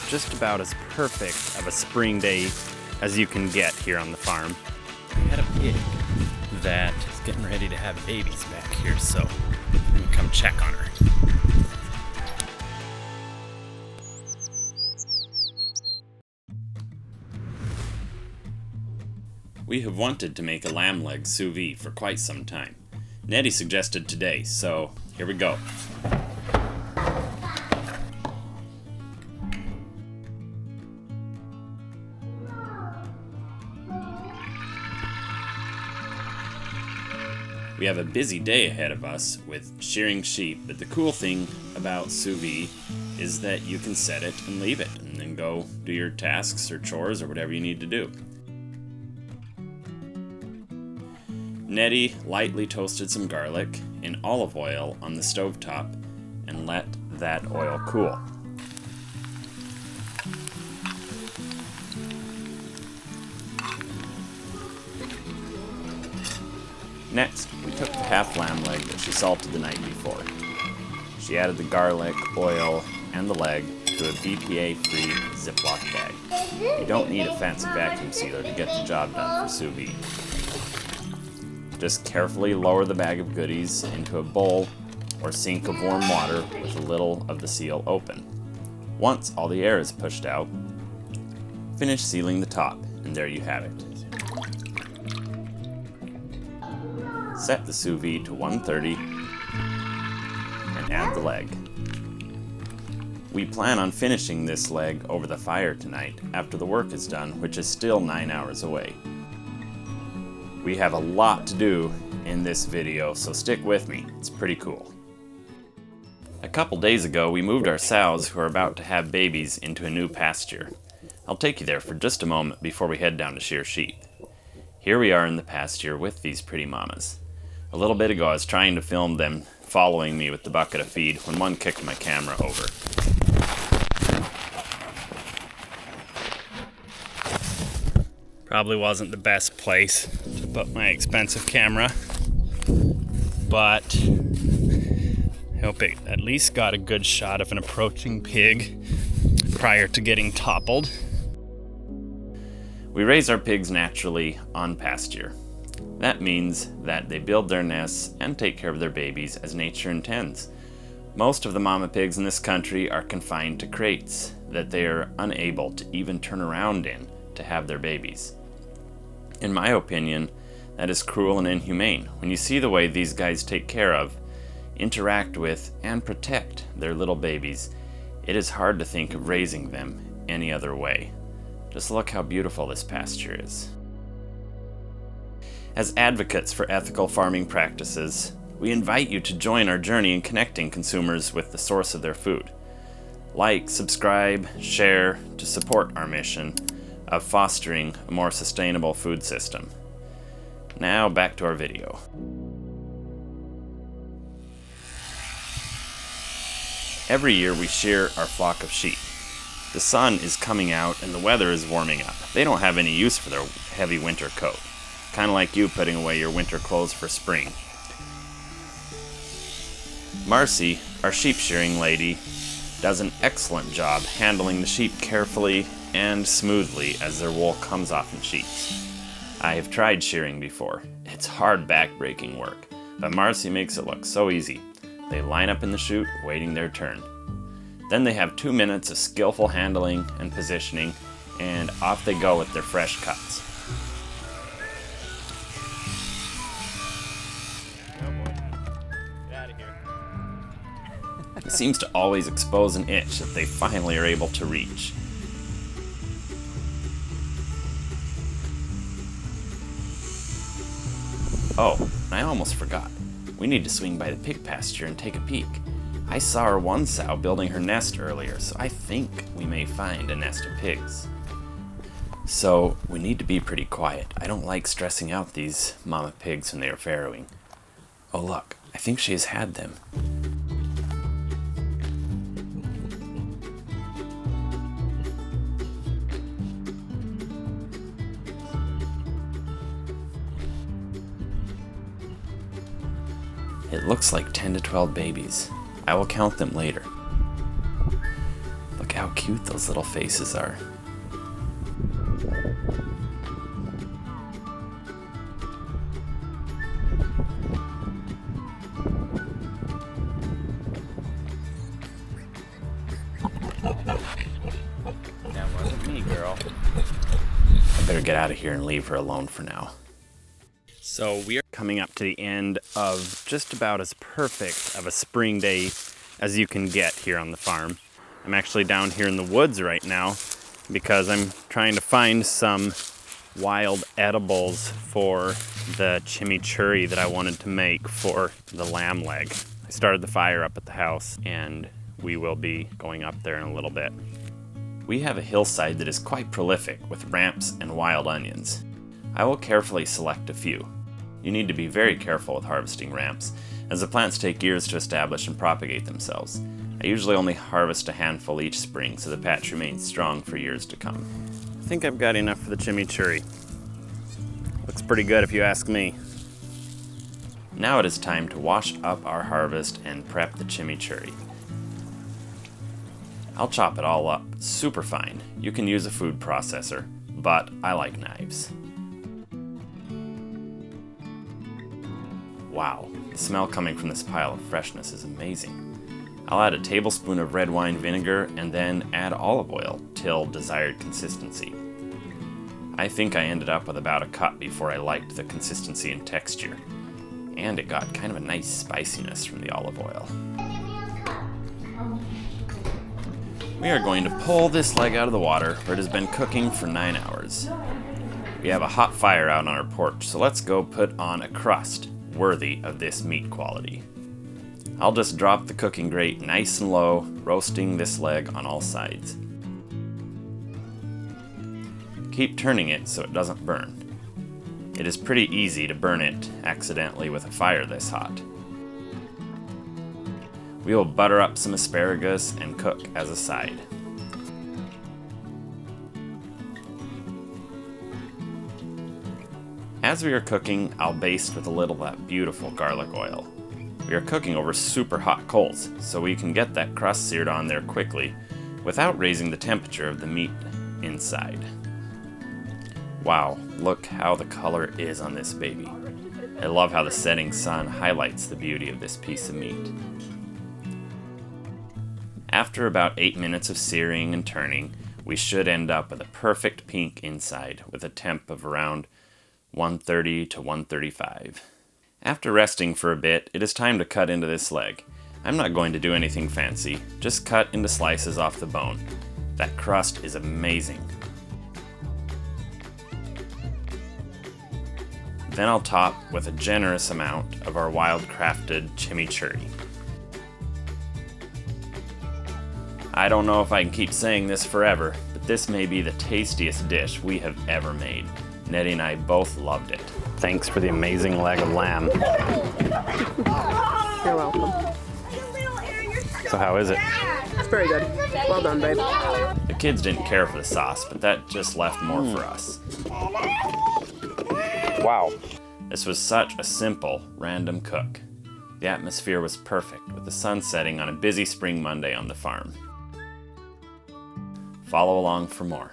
Just about as perfect of a spring day as you can get here on the farm. We had a pig that is getting ready to have babies back here, so I'm gonna come check on her. We have wanted to make a lamb leg sous vide for quite some time. Nettie suggested today, so here we go. We have a busy day ahead of us with shearing sheep, but the cool thing about sous vide is that you can set it and leave it and then go do your tasks or chores or whatever you need to do. Nettie lightly toasted some garlic in olive oil on the stovetop and let that oil cool. Next, we took the half lamb leg that she salted the night before. She added the garlic, oil, and the leg to a BPA-free Ziploc bag. You don't need a fancy vacuum sealer to get the job done for sous vide. Just carefully lower the bag of goodies into a bowl or sink of warm water with a little of the seal open. Once all the air is pushed out, finish sealing the top, and there you have it. Set the sous vide to 130 and add the leg. We plan on finishing this leg over the fire tonight after the work is done, which is still 9 hours away. We have a lot to do in this video, so stick with me. It's pretty cool. A couple days ago, we moved our sows who are about to have babies into a new pasture. I'll take you there for just a moment before we head down to shear sheep. Here we are in the pasture with these pretty mamas. A little bit ago, I was trying to film them following me with the bucket of feed when one kicked my camera over. Probably wasn't the best place to put my expensive camera, but I hope it at least got a good shot of an approaching pig prior to getting toppled. We raise our pigs naturally on pasture. That means that they build their nests and take care of their babies as nature intends. Most of the mama pigs in this country are confined to crates that they are unable to even turn around in to have their babies. In my opinion, that is cruel and inhumane. When you see the way these guys take care of, interact with, and protect their little babies, it is hard to think of raising them any other way. Just look how beautiful this pasture is. As advocates for ethical farming practices, we invite you to join our journey in connecting consumers with the source of their food. Like, subscribe, share to support our mission of fostering a more sustainable food system. Now back to our video. Every year we shear our flock of sheep. The sun is coming out and the weather is warming up. They don't have any use for their heavy winter coat. Kind of like you putting away your winter clothes for spring. Marcy, our sheep shearing lady, does an excellent job handling the sheep carefully and smoothly as their wool comes off in sheets. I have tried shearing before. It's hard back-breaking work, but Marcy makes it look so easy. They line up in the chute, waiting their turn. Then they have 2 minutes of skillful handling and positioning, and off they go with their fresh cuts. It seems to always expose an itch that they finally are able to reach. Oh, I almost forgot. We need to swing by the pig pasture and take a peek. I saw our one sow building her nest earlier, so I think we may find a nest of pigs. So, we need to be pretty quiet. I don't like stressing out these mama pigs when they are farrowing. Oh look, I think she has had them. It looks like 10 to 12 babies. I will count them later. cute those little faces are. That wasn't me, girl. I better get out of here and leave her alone for now. So we are coming up to the end of just about as perfect of a spring day as you can get here on the farm. I'm actually down here in the woods right now because I'm trying to find some wild edibles for the chimichurri that I wanted to make for the lamb leg. I started the fire up at the house and we will be going up there in a little bit. We have a hillside that is quite prolific with ramps and wild onions. I will carefully select a few. You need to be very careful with harvesting ramps, as the plants take years to establish and propagate themselves. I usually only harvest a handful each spring so the patch remains strong for years to come. I think I've got enough for the chimichurri. Looks pretty good if you ask me. Now it is time to wash up our harvest and prep the chimichurri. I'll chop it all up super fine. You can use a food processor, but I like knives. Wow, the smell coming from this pile of freshness is amazing. I'll add a tablespoon of red wine vinegar and then add olive oil till desired consistency. I think I ended up with about a cup before I liked the consistency and texture. And it got kind of a nice spiciness from the olive oil. We are going to pull this leg out of the water where it has been cooking for 9 hours. We have a hot fire out on our porch, so let's go put on a crust worthy of this meat quality. I'll just drop the cooking grate nice and low, roasting this leg on all sides. Keep turning it so it doesn't burn. It is pretty easy to burn it accidentally with a fire this hot. We will butter up some asparagus and cook as a side. As we are cooking, I'll baste with a little of that beautiful garlic oil. We are cooking over super hot coals, so we can get that crust seared on there quickly without raising the temperature of the meat inside. Wow, look how the color is on this baby. I love how the setting sun highlights the beauty of this piece of meat. After about 8 minutes of searing and turning, we should end up with a perfect pink inside with a temp of around 130 to 135. After resting for a bit, it is time to cut into this leg. I'm not going to do anything fancy, just cut into slices off the bone. That crust is amazing. Then I'll top with a generous amount of our wild-crafted chimichurri. I don't know if I can keep saying this forever, but this may be the tastiest dish we have ever made. Nettie and I both loved it. Thanks for the amazing leg of lamb. You're welcome. So how is it? It's very good. Well done, babe. The kids didn't care for the sauce, but that just left more for us. Wow. This was such a simple, random cook. The atmosphere was perfect, with the sun setting on a busy spring Monday on the farm. Follow along for more.